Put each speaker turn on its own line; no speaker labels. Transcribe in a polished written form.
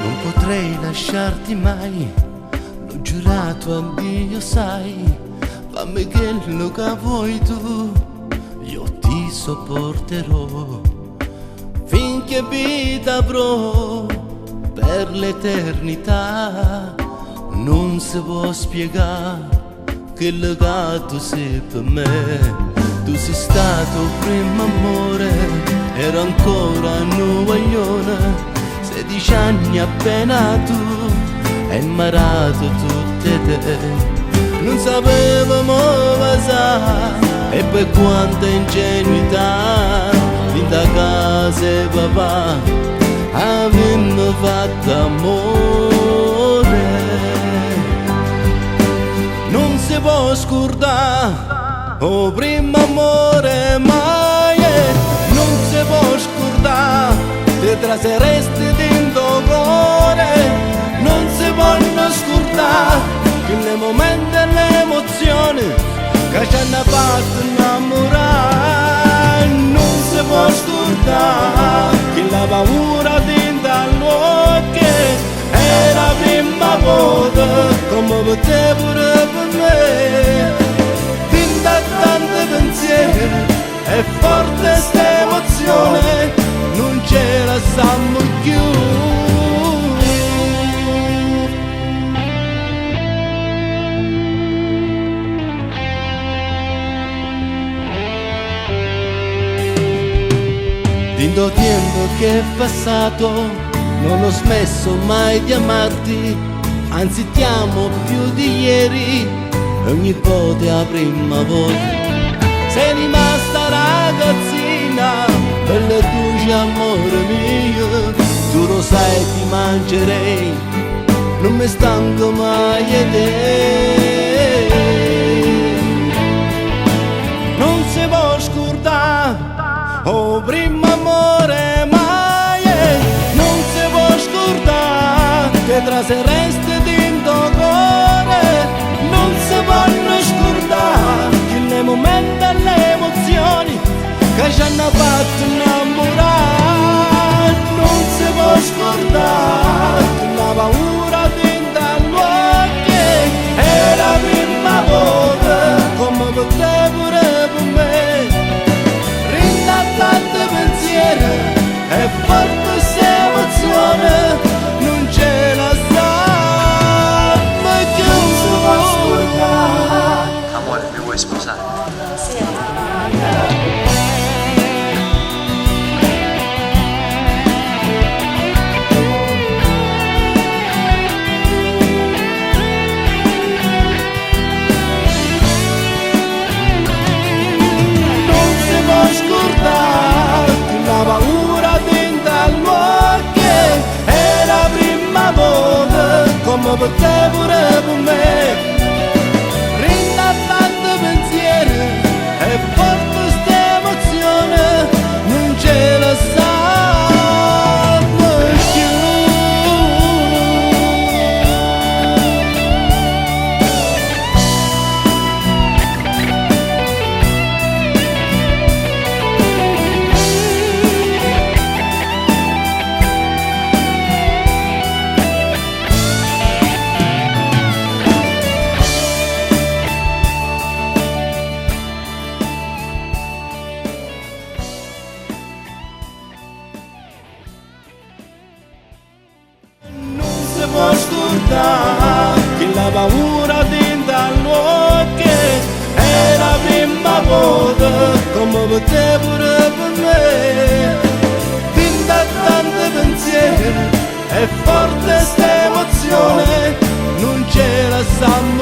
Non potrei lasciarti mai, l'ho giurato a Dio, sai. Fammi quello che vuoi tu, io ti sopporterò finché vita avrò per l'eternità. Non si può spiegare quello che tu sei per me. Tu sei stato il primo amore, ero ancora un guaglione. 16 anni appena tu hai imparato tutte te. Non sapevamo passare e per quanta ingenuità in da casa e papà avevamo fatto amore. Non si può scordare oh primo amore mai, non si può scordare te traseresti dentro cuore. Non si possono scordare quei momenti e le emozioni che ci hanno fatto innamorare. Non si può scordare quella paura dentro all'occhio, è la prima volta come per te pure per me. Dentro a tanti pensieri è forte sta emozione, non ce la sanno più. Dentro tempo che è passato non ho smesso mai di amarti, anzi ti amo più di ieri, ogni volta la prima volta. Sei rimasta ragazzina, bella dolce amore mio, tu lo sai ti mangerei, non mi stanco mai di te. Non si può scordare oh primo amore mai, non si può scordare che traseresti dentro cuore. Non si possono scordare quei momenti e le emozioni che ci hanno fatto innamorare. Non si può scordare la paura dentro all'occhio, è la prima volta come per te pure per me. Rinda tanti pensieri, è forte questa emozione, non ce la sa mai più. Non si può scordare.
Amore, mi vuoi sposare?
Sì.
La paura dentro all'occhio, è la prima volta come per te pure per me. Rinda tanti pensieri, è forte sta emozione, non ce la sa mai più. Può scordare che la paura dentro all'occhio, è la prima volta come per te pure per me. Dentro a tanti pensieri è forte sta emozione, non ce la sanno